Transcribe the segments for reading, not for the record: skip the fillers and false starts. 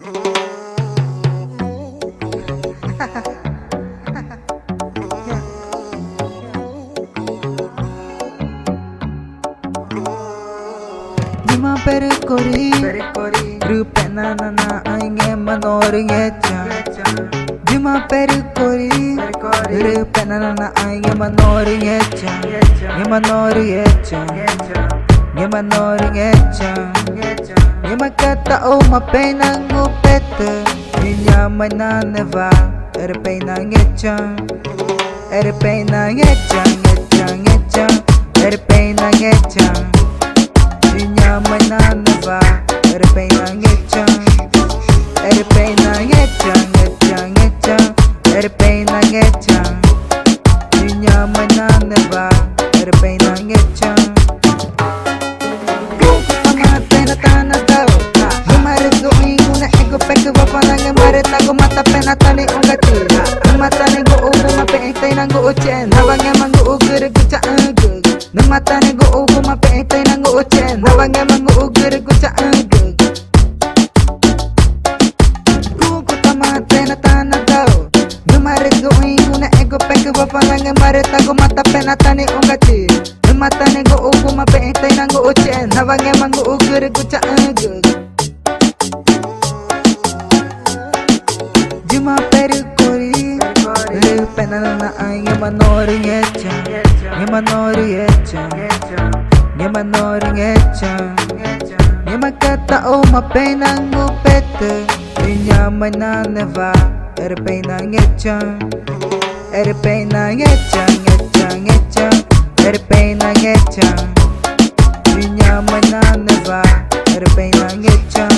Jima perikori rupe nana ainge manoringecha. Jima perikori rupe nana ainge manoringecha. Jima kata o mapena ngupete. Inya mananeva erpena ngecha. Erpena ngecha. Erpena ngecha. Inya mananeva erpena ngecha. Erpena ngecha. Erpena ngecha. Inya mananeva erpena ngecha. Kuku pamate na tana tao. Lumares going una ego peke wapanang mareta go mata pena tani ungati. Mata ne go ugu mape tay nang go uchen. Nawang mangu ugur gucha agug. Mata ne go ugu mape tay nang go uchen. Nawang mangu ugur gucha agug. Kuku pamate na tana tao. Lumares going una ego peke wapanang mareta go mata pena tani ungati. Mata ne go ugu mape tay nang go uchen. Nawang mangu ugur gucha agug. Jima perikori rupe nana ainge manoringecha. Jima kata o mapena ngupete. Inya mananeva erpena ngecha. Erpena ngecha. Inya mananeva erpena ngecha.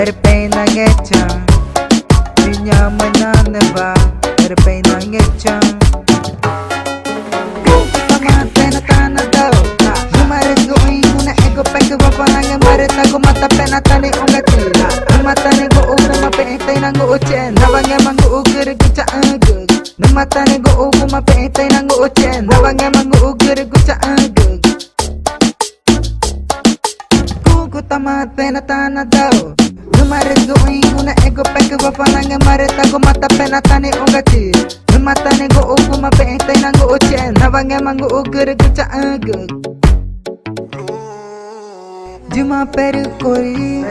Erpena ngecha. Inya mananeva erpena ngecha. Kuku pamate na tana daw. Lumares going una ego peke wapanang mareta go mata pena tani ungati. Mata ne go ugu mape tay nang go uchen. Nawang mangu ugur gucha agug. Mata ne go ugu mape tay nang go uchen. Nawang mangu ugur gucha agug. Kuku tamate na tana daw. Lumares going una ego peke wapanang mareta go mata pena tani ungati. Mata ne go ugu mape tay nang go uchen. Nawang mangu ugur gucha agug. Jima perikori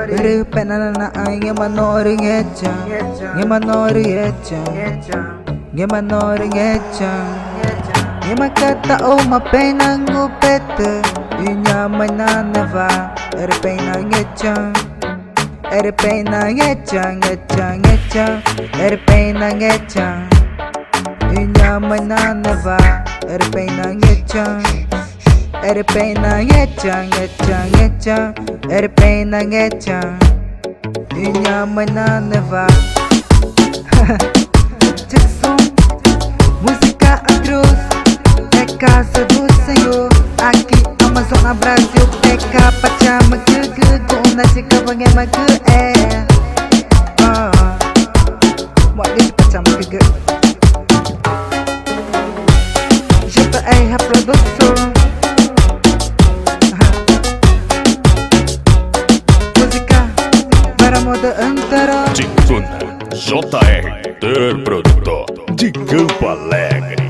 rupe nana ainge manoringecha. Jima kata o mapena ngupete. Inya mananeva erpena ngecha. Erpena ngecha. Inya mananeva erpena ngecha. Erpena ngecha. Inya mananeva. Jackson, música Cruz. É casa do Senhor. Aqui Amazônia Brasil. Peca pachama que guna chica bange magu Modis pachama que JA produtor. Música para moda antara. Ticuna, JR, produtor de Campo Alegre.